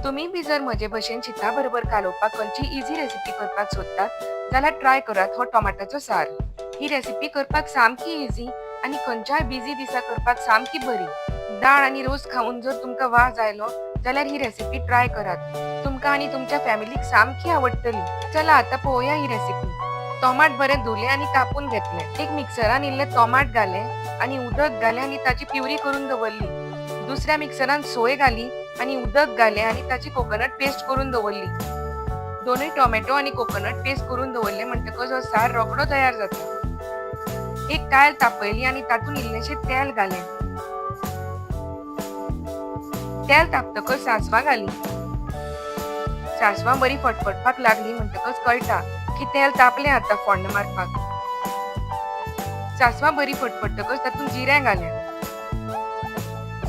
तुम्ही बी जर म्हजे भशेन शीता बरोबर कालोवपाक खंयची इजी रेसिपी करपाक सोदतात जाल्यार ट्राय करात हो टोमाटाचो सार। ही रेसिपी करपाक सामकी इजी आणि खंयच्याय बिझी दिसा करपाक सामकी बरी। दाळ आणि रोस खाऊन जर तुमकां वाज आयलो जाल्यार ही रेसिपी ट्राय करात। तुमकां आणि तुमच्या फॅमिलीक सामकी आवडटली। चला आता पळोवया ही रेसिपी। टोमाट बरे धुले आणि कापून घेतले। एक मिक्सरान इल्ले टोमाट घाले आणि उदक घाले आणि ताची प्युरी करून दवरली। दुसऱ्या मिक्सरान सोय घाली आणि उदक घाले आणि ताची कोकोनट पेस्ट करून दवरली। दोनूय टोमॅटो आणि कोकोनट पेस्ट करून दवरले म्हणटकच हो सार रोखडो तयार जाता। एक कायल तापयली आणि तातून इल्लेशे तेल घाले। तेल तापतकच सासवा घाली। सासवा बरी फटफटपाक लागली म्हणटकच कळटा की तेल तापले आता फोण्ण मारपाक। सासवा बरी फटफटतकच तातून जिरे घाले।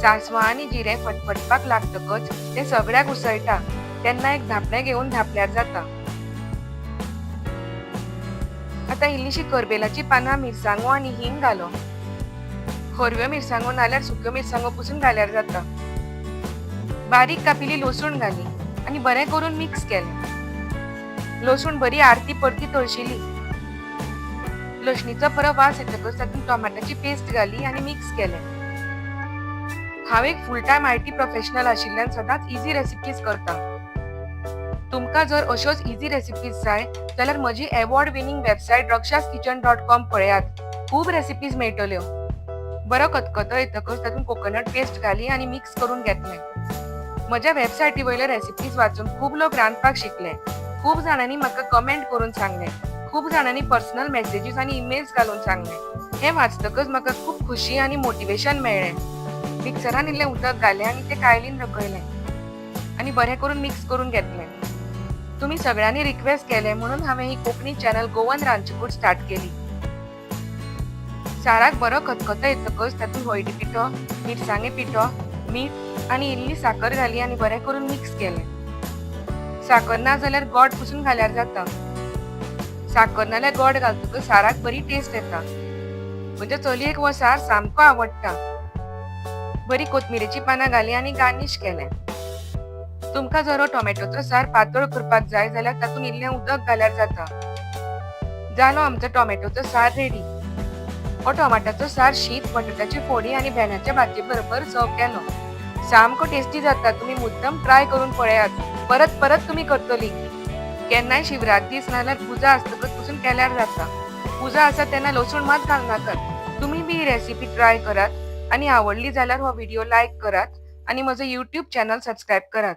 सासवा आणि जिरे फटफटपाक लागतकच ते सगळ्याक उसळटा तेन्ना एक धापणे घेऊन धापल्यार जाता। आता इल्लीशी करबेलाची पानां, मिरसांगो आणि हिंग घालो। हरव्यो मिरसांगो नाल्यार सुक्यो मिरसांगो पुसून घाल्यार जाता। बारीक कापिल्ली लसूण घाली आणि बरें करून मिक्स केले। लसूण बरी आरती परती तळशिली। लसणीचो बरो वास येतकच तातून टोमाटाची पेस्ट घाली आणि मिक्स केले। हांव एक फुल टाइम IT प्रोफेशनल आशिल्ल्यान सदांच इजी रेसिपीज करता। तुमकां जर अश्योच इजी रेसिपीज जाय जाल्यार म्हजी अवॉर्ड विनिंग वेबसायट rakshakitchen.com पळयात। खूब रेसिपीज मेळटल्यो। बरो खतखतो येतकच तातून कोकोनट पेस्ट घाली आणि मिक्स करून घेतले। म्हज्या वेबसायटी वयले रेसिपीज वाचून खूब लोक रांदपाक शिकले। खूब जाणांनी म्हाका कमेंट करून सांगले। खूब जाणांनी पर्सनल मेसेजेस आणि ईमेल्स घालून सांगले। हे वाचतकच म्हाका खूब खुशी आणि मोटिवेशन मेळ्ळें। मिक्सरान इल्ले उदक घाले आणि ते कायलीन रगयले आणि बरें करून मिक्स करून घेतले। तुम्ही सगळ्यांनी रिक्वेस्ट केले म्हणून हांवें ही कोंकणी चॅनल गोवन रांदचीकूड स्टार्ट केली। साराक बरो खतखतो येतकच तातून हळदी पिठो, मिरसांगे पिठो, मीठ आणि इल्ली साकर घाली आणि बरें करून मिक्स केले। साकर ना जाल्यार गोड पुसून घाल्यार जाता। साकर नाल्यार गोड घालतकच साराक बरी टेस्ट येता। म्हज्या चलयेक हो सार सामको आवडटा। बरी कोथमिरेची पानां घाली आणि गार्निश केले। तुमकां जर हो टोमॅटोचो सार पातळ करपाक जाय जाल्यार तातून इल्लें उदक घाल्यार जाता। जालो आमचो टोमॅटोचो सार रेडी। हो टोमाटाचो सार शीत, बटाट्याची फोडी आणि भेंड्याच्या भाजये बरोबर सर्व केलो। सामको टेस्टी जाता। तुम्ही मुद्दम ट्राय करून पळयात। परत परत तुम्ही करतली। केन्नाय शिवराक दीस नाल्यार पुजा आसतकच पसून केल्यार जाता। पुजा आसा तेन्ना लसूण मात घालनाकात। तुम्ही बी ही रेसिपी ट्राय करात आणि आवडली जाल्यार हो व्हिडिओ लाईक करात आणि म्हजो YouTube चॅनल सबस्क्राईब करात।